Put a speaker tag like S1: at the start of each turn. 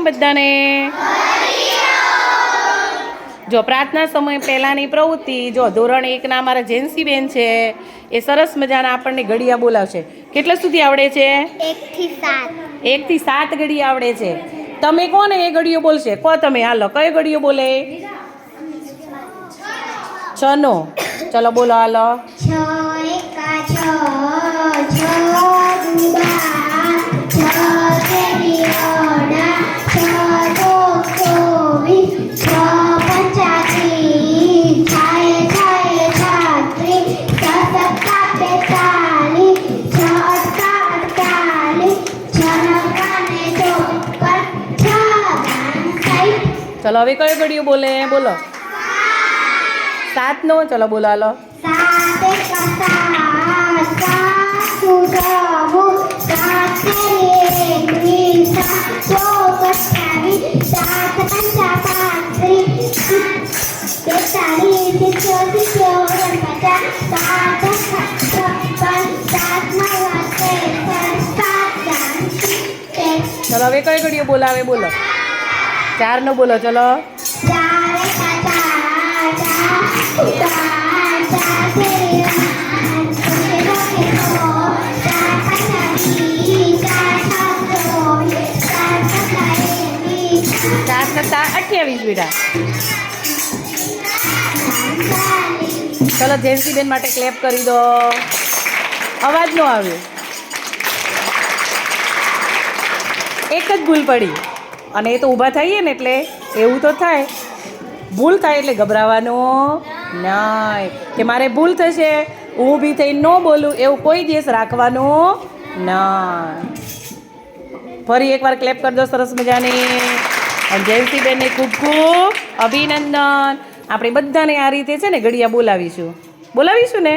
S1: હરિઓમ બધાને. જો પ્રાર્થના સમય પહેલાંની પ્રવૃત્તિ, જો ધોરણ 1ના અમારા જેન્સીબેન છે એ સરસ મજાના આપણને ઘડિયા બોલાવશે. કેટલા સુધી આવડે છે?
S2: 1 થી 7.
S1: 1 થી 7 ઘડિયા આવડે છે. તમે કોને એ ઘડિયો બોલશે? કહો તમે, હાલો કયો ઘડિયો બોલે? 6 નો. ચલો બોલો, હાલો.
S2: 6 એકા 6, 6 દુડા, 6 તેરીઓડા, 6 ચોક 24, 6 પંચાસી, 6 છત્રીસ, 6 સત્તા 45, 6 અટકા 48, 6 નવકા ને 54, 6 દાન 60.
S1: ચલો હવે કયો ઘડિયો બોલે? બોલો. 7 નો. ચલો બોલો, હાલો.
S2: 7 એકા 7, 7 સુધવું, 7 તેરી 21, 7 ચોક 28, 7 પંચા 35, 43, 44, 50, 7
S1: ચલો હવે કયો ઘડિયો બોલાવે? બોલો. 4 નો બોલો. ચલો.
S2: 4 એકા
S1: 4 સત્તા 28 બેટા. ચલો જેન્સીબેન માટે ક્લેપ કરી દો. અવાજ નો આવ્યો. એક જ ભૂલ પડી અને એ તો ઊભા થઈએ ને એટલે એવું તો થાય. ભૂલ થાય એટલે ગભરાવાનું નહીં કે મારે ભૂલ થશે, ઊભી થઈને ન બોલું, એવું કોઈ દિવસ રાખવાનું નહીં. ફરી એકવાર ક્લેપ કરી દો સરસ મજાની. અને જયંતીબેનને ખૂબ ખૂબ અભિનંદન. આપણે બધાને આ રીતે છે ને ઘડિયા બોલાવીશું ને.